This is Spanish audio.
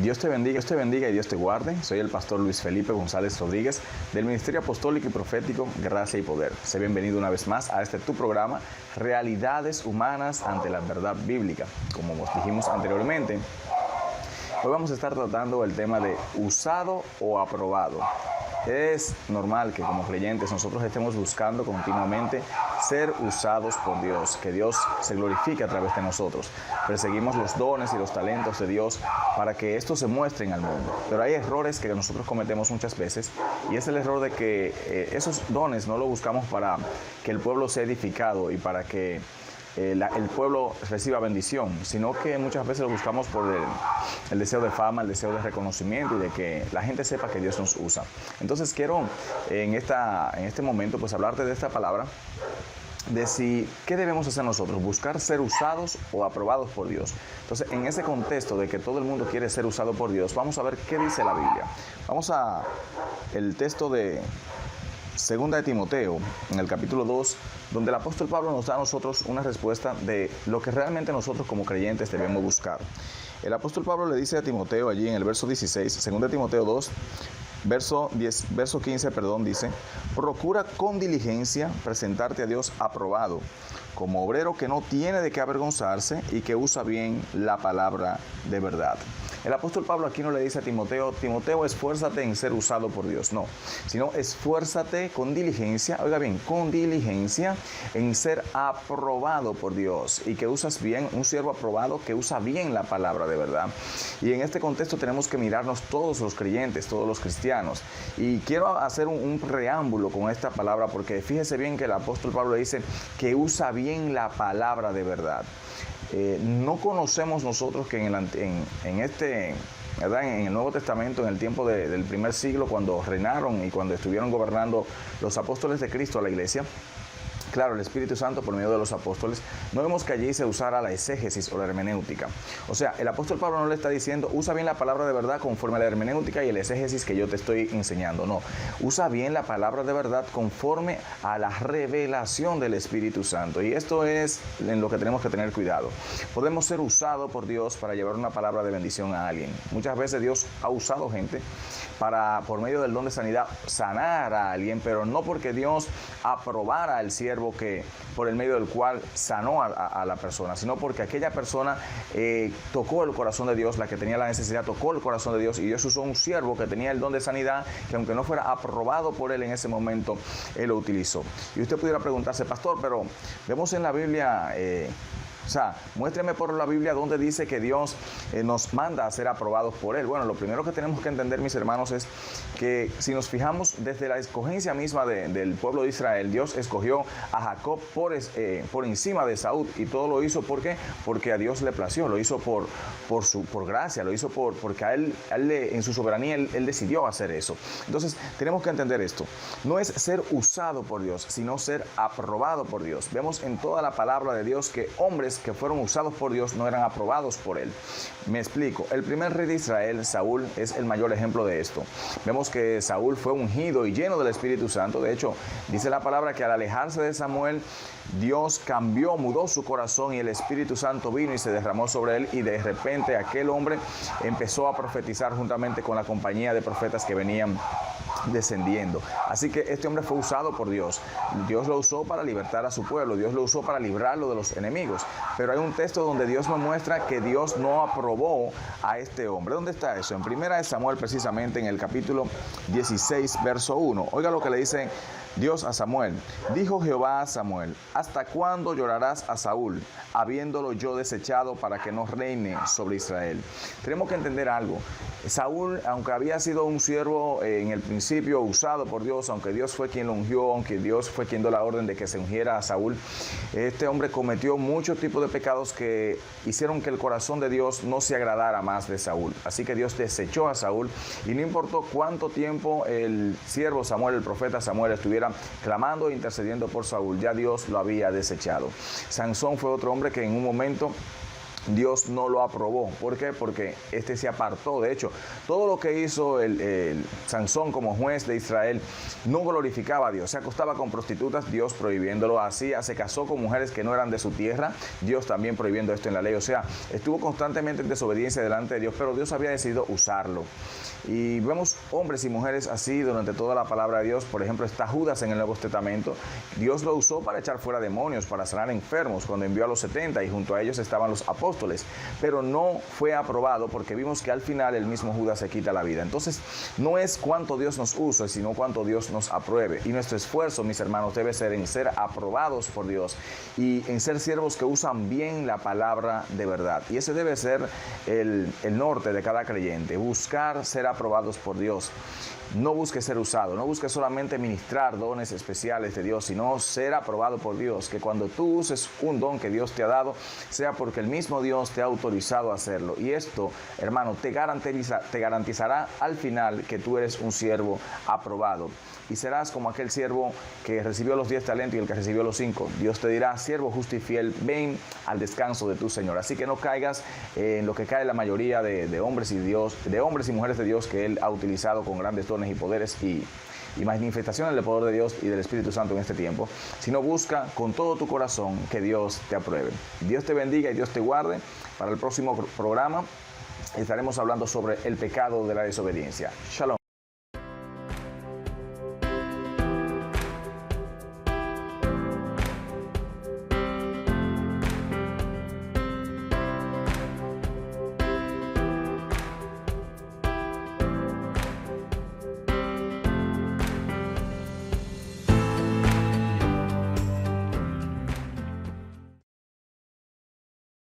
Dios te bendiga y Dios te guarde. Soy el pastor Luis Felipe González Rodríguez del Ministerio Apostólico y Profético Gracia y Poder. Sé bienvenido una vez más a tu programa Realidades Humanas ante la Verdad Bíblica. Como dijimos anteriormente, hoy vamos a estar tratando el tema de usado o aprobado. Es normal que como creyentes nosotros estemos buscando continuamente ser usados por Dios, que Dios se glorifique a través de nosotros. Perseguimos los dones y los talentos de Dios para que estos se muestren al mundo. Pero hay errores que nosotros cometemos muchas veces, y es el error de que esos dones no los buscamos para que el pueblo sea edificado y para que el pueblo reciba bendición, sino que muchas veces lo buscamos por el deseo de fama, el deseo de reconocimiento y de que la gente sepa que Dios nos usa. Entonces quiero en este momento pues hablarte de esta palabra, de qué debemos hacer nosotros, buscar ser usados o aprobados por Dios. Entonces, en ese contexto de que todo el mundo quiere ser usado por Dios, vamos a ver qué dice la Biblia. Vamos a el texto de Segunda de Timoteo, en el capítulo 2, donde el apóstol Pablo nos da a nosotros una respuesta de lo que realmente nosotros como creyentes debemos buscar. El apóstol Pablo le dice a Timoteo allí en el verso 16, Segunda de Timoteo 2, verso 15, dice: procura con diligencia presentarte a Dios aprobado, como obrero que no tiene de qué avergonzarse y que usa bien la palabra de verdad. El apóstol Pablo aquí no le dice a Timoteo, esfuérzate en ser usado por Dios, no, sino esfuérzate con diligencia, oiga bien, con diligencia en ser aprobado por Dios y que usas bien, un siervo aprobado que usa bien la palabra de verdad. Y en este contexto tenemos que mirarnos todos los creyentes, todos los cristianos. Y quiero hacer un preámbulo con esta palabra, porque fíjese bien que el apóstol Pablo dice que usa bien la palabra de verdad. No conocemos nosotros que en el Nuevo Testamento, en el tiempo del primer siglo, cuando reinaron y cuando estuvieron gobernando los apóstoles de Cristo a la iglesia, claro, el Espíritu Santo por medio de los apóstoles, no vemos que allí se usara la exégesis o la hermenéutica. O sea, el apóstol Pablo no le está diciendo, usa bien la palabra de verdad conforme a la hermenéutica y el exégesis que yo te estoy enseñando. No, usa bien la palabra de verdad conforme a la revelación del Espíritu Santo. Y esto es en lo que tenemos que tener cuidado. Podemos ser usados por Dios para llevar una palabra de bendición a alguien. Muchas veces Dios ha usado gente para, por medio del don de sanidad, sanar a alguien, pero no porque Dios aprobara al siervo que por el medio del cual sanó a la persona, sino porque aquella persona tocó el corazón de Dios, la que tenía la necesidad tocó el corazón de Dios, y Dios usó un siervo que tenía el don de sanidad, que aunque no fuera aprobado por él en ese momento, él lo utilizó. Y usted pudiera preguntarse, pastor, pero vemos en la Biblia, muéstreme por la Biblia donde dice que Dios nos manda a ser aprobados por Él. Bueno, lo primero que tenemos que entender, mis hermanos, es que si nos fijamos desde la escogencia misma del pueblo de Israel, Dios escogió a Jacob por encima de Saúl, y todo lo hizo porque a Dios le plació, lo hizo por gracia, lo hizo porque a él en su soberanía él decidió hacer eso. Entonces tenemos que entender esto, no es ser usado por Dios, sino ser aprobado por Dios. Vemos en toda la palabra de Dios que hombres que fueron usados por Dios no eran aprobados por él. Me explico. El primer rey de Israel, Saúl, es el mayor ejemplo de esto. Vemos que Saúl fue ungido y lleno del Espíritu Santo. De hecho, dice la palabra que al alejarse de Samuel, Dios mudó su corazón, y el Espíritu Santo vino y se derramó sobre él, y de repente aquel hombre empezó a profetizar juntamente con la compañía de profetas que venían descendiendo. Así que este hombre fue usado por Dios. Dios lo usó para libertar a su pueblo, Dios lo usó para librarlo de los enemigos. Pero hay un texto donde Dios me muestra que Dios no aprobó a este hombre. ¿Dónde está eso? En Primera de Samuel, precisamente en el capítulo 16, verso 1. Oiga lo que le dice Dios a Samuel. Dijo Jehová a Samuel: ¿hasta cuándo llorarás a Saúl, habiéndolo yo desechado para que no reine sobre Israel? Tenemos que entender algo. Saúl, aunque había sido un siervo en el principio usado por Dios, aunque Dios fue quien lo ungió, aunque Dios fue quien dio la orden de que se ungiera a Saúl, este hombre cometió muchos tipos de pecados que hicieron que el corazón de Dios no se agradara más de Saúl. Así que Dios desechó a Saúl, y no importó cuánto tiempo el siervo Samuel, el profeta Samuel, estuviera clamando e intercediendo por Saúl, ya Dios lo había desechado. Sansón fue otro hombre que en un momento Dios no lo aprobó. ¿Por qué? Porque este se apartó. De hecho, todo lo que hizo el Sansón como juez de Israel no glorificaba a Dios. Se acostaba con prostitutas, Dios prohibiéndolo. Hacía, se casó con mujeres que no eran de su tierra, Dios también prohibiendo esto en la ley. O sea, estuvo constantemente en desobediencia delante de Dios, pero Dios había decidido usarlo. Y vemos hombres y mujeres así durante toda la palabra de Dios. Por ejemplo, está Judas en el Nuevo Testamento. Dios lo usó para echar fuera demonios, para sanar enfermos, cuando envió a los 70 y junto a ellos estaban los apóstoles. Pero no fue aprobado porque vimos que al final el mismo Judas se quita la vida. Entonces, no es cuánto Dios nos use, sino cuánto Dios nos apruebe. Y nuestro esfuerzo, mis hermanos, debe ser en ser aprobados por Dios y en ser siervos que usan bien la palabra de verdad. Y ese debe ser el norte de cada creyente, buscar ser aprobados por Dios. No busques ser usado, no busques solamente ministrar dones especiales de Dios, sino ser aprobado por Dios. Que cuando tú uses un don que Dios te ha dado, sea porque el mismo Dios te ha autorizado a hacerlo. Y esto, hermano, te garantizará al final que tú eres un siervo aprobado. Y serás como aquel siervo que recibió los 10 talentos y el que recibió los 5. Dios te dirá: siervo justo y fiel, ven al descanso de tu Señor. Así que no caigas en lo que cae la mayoría de hombres y mujeres de Dios que Él ha utilizado con grandes dones y poderes y manifestaciones del poder de Dios y del Espíritu Santo en este tiempo, sino busca con todo tu corazón que Dios te apruebe. Dios te bendiga y Dios te guarde. Para el próximo programa estaremos hablando sobre el pecado de la desobediencia. Shalom.